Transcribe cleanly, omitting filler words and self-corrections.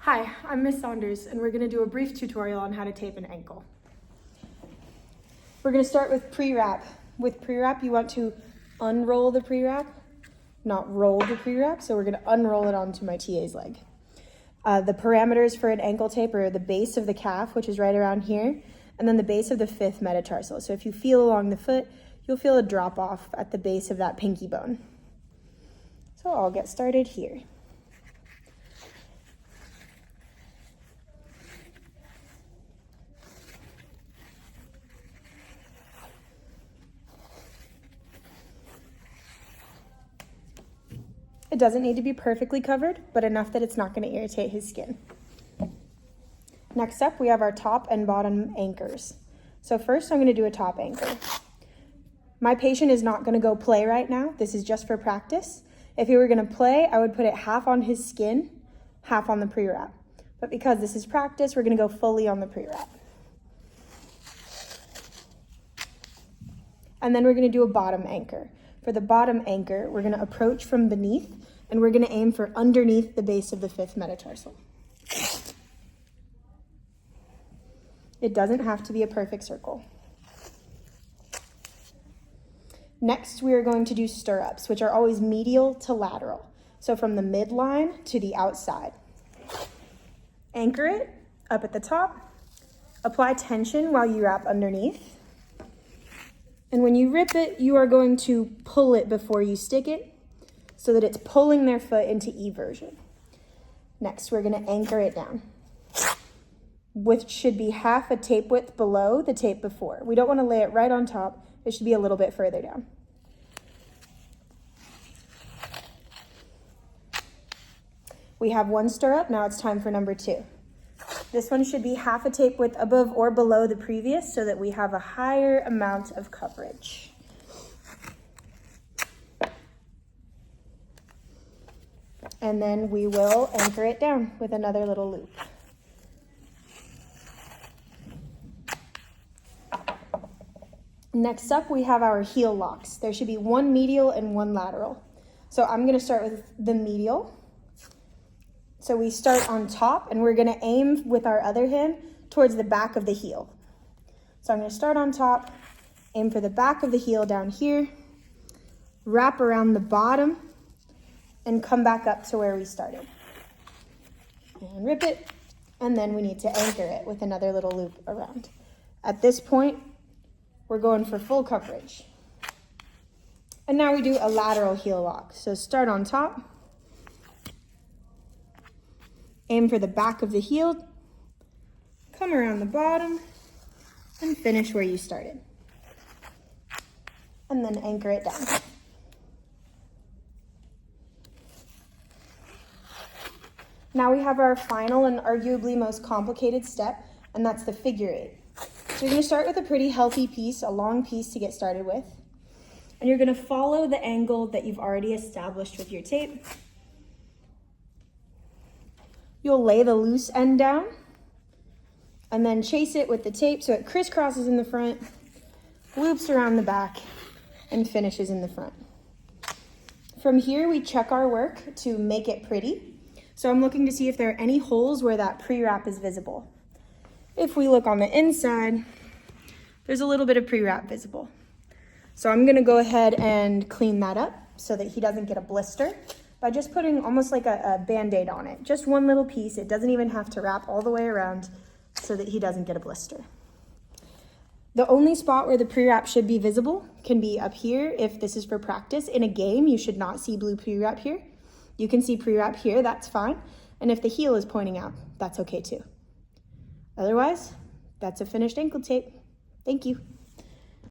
Hi, I'm Miss Saunders, and we're going to do a brief tutorial on how to tape an ankle. We're going to start with pre-wrap. With pre-wrap, you want to unroll the pre-wrap, not roll the pre-wrap, so we're going to unroll it onto my TA's leg. The parameters for an ankle tape are the base of the calf, which is right around here, and then the base of the fifth metatarsal. So if you feel along the foot, you'll feel a drop off at the base of that pinky bone. So I'll get started here. It doesn't need to be perfectly covered, but enough that it's not going to irritate his skin. Next up, we have our top and bottom anchors. So first, I'm going to do a top anchor. My patient is not going to go play right now. This is just for practice. If he were going to play, I would put it half on his skin, half on the pre-wrap. But because this is practice, we're going to go fully on the pre-wrap. And then we're going to do a bottom anchor. For the bottom anchor, we're going to approach from beneath, and we're going to aim for underneath the base of the fifth metatarsal. It doesn't have to be a perfect circle. Next, we are going to do stirrups, which are always medial to lateral. So from the midline to the outside. Anchor it up at the top. Apply tension while you wrap underneath. And when you rip it, you are going to pull it before you stick it so that it's pulling their foot into eversion. Next, we're going to anchor it down, which should be half a tape width below the tape before. We don't want to lay it right on top. It should be a little bit further down. We have one stirrup. Now it's time for number 2. This one should be half a tape width above or below the previous so that we have a higher amount of coverage. And then we will anchor it down with another little loop. Next up, we have our heel locks. There should be one medial and one lateral. So I'm going to start with the medial. So we start on top, and we're going to aim with our other hand towards the back of the heel. So I'm going to start on top, aim for the back of the heel down here, wrap around the bottom, and come back up to where we started. And rip it, and then we need to anchor it with another little loop around. At this point, we're going for full coverage. And now we do a lateral heel lock. So start on top. Aim for the back of the heel, come around the bottom, and finish where you started. And then anchor it down. Now we have our final and arguably most complicated step, and that's the figure 8. So you're going to start with a pretty healthy piece, a long piece to get started with. And you're going to follow the angle that you've already established with your tape. You'll lay the loose end down and then chase it with the tape so it crisscrosses in the front, loops around the back, and finishes in the front. From here, we check our work to make it pretty. So I'm looking to see if there are any holes where that pre-wrap is visible. If we look on the inside, there's a little bit of pre-wrap visible. So I'm going to go ahead and clean that up so that he doesn't get a blister by just putting almost like a Band-Aid on it. Just one little piece. It doesn't even have to wrap all the way around so that he doesn't get a blister. The only spot where the pre-wrap should be visible can be up here if this is for practice. In a game, you should not see blue pre-wrap here. You can see pre-wrap here, that's fine. And if the heel is pointing out, that's okay too. Otherwise, that's a finished ankle tape. Thank you.